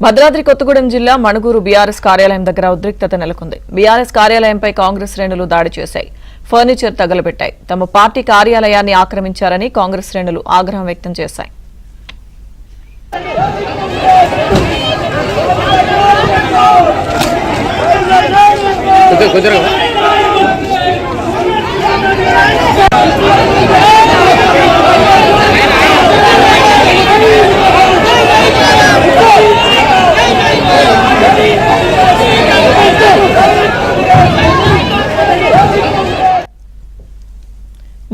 భద్రాద్రి కొత్తగూడెం జిల్లా మణుగూరు బీఆర్ఎస్ కార్యాలయం దగ్గర ఉద్రిక్తత నెలకొంది. బీఆర్ఎస్ కార్యాలయంపై కాంగ్రెస్ శ్రేణులు దాడి చేశాయి. ఫర్నిచర్ తగలబెట్టాయి. తమ పార్టీ కార్యాలయాన్ని ఆక్రమించారని కాంగ్రెస్ శ్రేణులు ఆగ్రహం వ్యక్తం చేశాయి.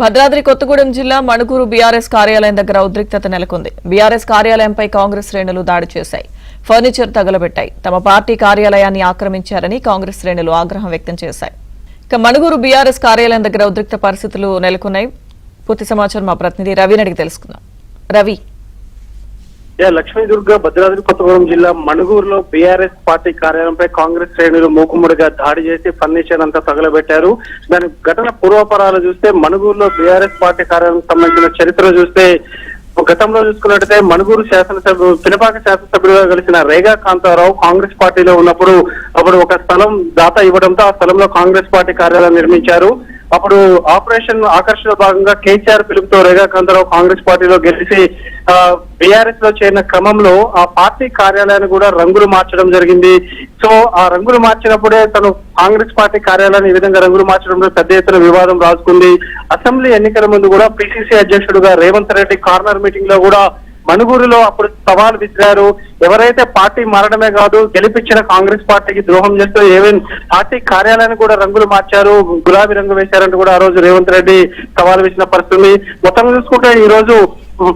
భద్రాద్రి కొత్తగూడెం జిల్లా మణుగూరు బీఆర్ఎస్ కార్యాలయం దగ్గర ఉద్రిక్తత నెలకొంది. బీఆర్ఎస్ కార్యాలయంపై కాంగ్రెస్ శ్రేణులు దాడి చేశాయి. ఫర్నిచర్ తగలబెట్టాయి. తమ పార్టీ కార్యాలయాన్ని ఆక్రమించారని కాంగ్రెస్ శ్రేణులు ఆగ్రహం వ్యక్తం చేశాయి. ఇక మణుగూరు బీఆర్ఎస్ కార్యాలయం దగ్గర ఉద్రిక్త పరిస్థితులు నెలకొన్నాయి. పూర్తి సమాచారం మా ప్రతినిధి రవిని అడిగి తెలుసుకుందాం. రవి, లక్ష్మీదుర్గ భద్రాద్రి కొత్తగూడెం జిల్లా మణుగూరులో బీఆర్ఎస్ పార్టీ కార్యాలయంపై కాంగ్రెస్ శ్రేణులు మూకుముడిగా దాడి చేసి ఫర్నిచర్ అంతా తగలబెట్టారు. దాని ఘటన పూర్వపరాలు చూస్తే మణుగూరులో బీఆర్ఎస్ పార్టీ కార్యాలయం సంబంధించిన చరిత్ర చూస్తే గతంలో చూసుకున్నట్టయితే మణుగూరు పినపాక శాసనసభ్యులుగా కలిసిన రేగా కాంతారావు కాంగ్రెస్ పార్టీలో ఉన్నప్పుడు అప్పుడు ఒక స్థలం దాత ఇవ్వడంతో ఆ స్థలంలో కాంగ్రెస్ పార్టీ కార్యాలయం నిర్మించారు. అప్పుడు ఆపరేషన్ ఆకర్షణ భాగంగా కేసీఆర్ పిలుపుతో రేగా కాంతారావు కాంగ్రెస్ పార్టీలో గెలిచి బీఆర్ఎస్ లో చేరిన క్రమంలో ఆ పార్టీ కార్యాలయాన్ని కూడా రంగులు మార్చడం జరిగింది. సో ఆ రంగులు మార్చినప్పుడే తను కాంగ్రెస్ పార్టీ కార్యాలయాన్ని ఈ విధంగా రంగులు మార్చడంలో పెద్ద ఎత్తున వివాదం రాసుకుంది. అసెంబ్లీ ఎన్నికల ముందు కూడా పిసిసి అధ్యక్షుడుగా రేవంత్ రెడ్డి కార్నర్ మీటింగ్ లో కూడా మణుగూరులో అప్పుడు సవాల్ విసిరారు. ఎవరైతే పార్టీ మారడమే కాదు గెలిపించిన కాంగ్రెస్ పార్టీకి ద్రోహం చేస్తూ ఏవైనా పార్టీ కార్యాలయాన్ని కూడా రంగులు మార్చారు, గులాబీ రంగు వేశారంటూ కూడా ఆ రోజు రేవంత్ రెడ్డి సవాల్ విసిన పరిస్థితి. మొత్తం చూసుకుంటే ఈ రోజు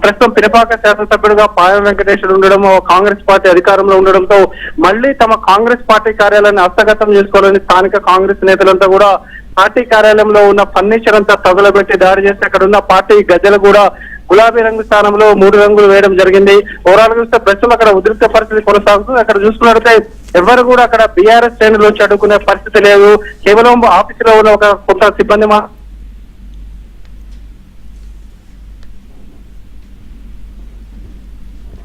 ప్రస్తుతం పినపాక శాసనసభ్యుడుగా పాయ వెంకటేశ్వర ఉండడం, కాంగ్రెస్ పార్టీ అధికారంలో ఉండడంతో మళ్లీ తమ కాంగ్రెస్ పార్టీ కార్యాలయాన్ని హస్తగతం చేసుకోవాలని స్థానిక కాంగ్రెస్ నేతలంతా కూడా పార్టీ కార్యాలయంలో ఉన్న ఫర్నిచర్ అంతా తగులబెట్టి దాడి చేస్తే అక్కడ ఉన్న పార్టీ గద్దెలు కూడా గులాబీ రంగు స్థానంలో 3 రంగులు వేయడం జరిగింది. ఓవరాల్ చూస్తే ప్రస్తుతం అక్కడ ఉద్రిక్త పరిస్థితి కొనసాగుతుంది. అక్కడ చూసుకున్నట్లయితే ఎవరు కూడా అక్కడ బీఆర్ఎస్ శ్రేణులు వచ్చి అడ్డుకునే పరిస్థితి లేదు. కేవలం ఆఫీసులో ఉన్న ఒక కొంత సిబ్బంది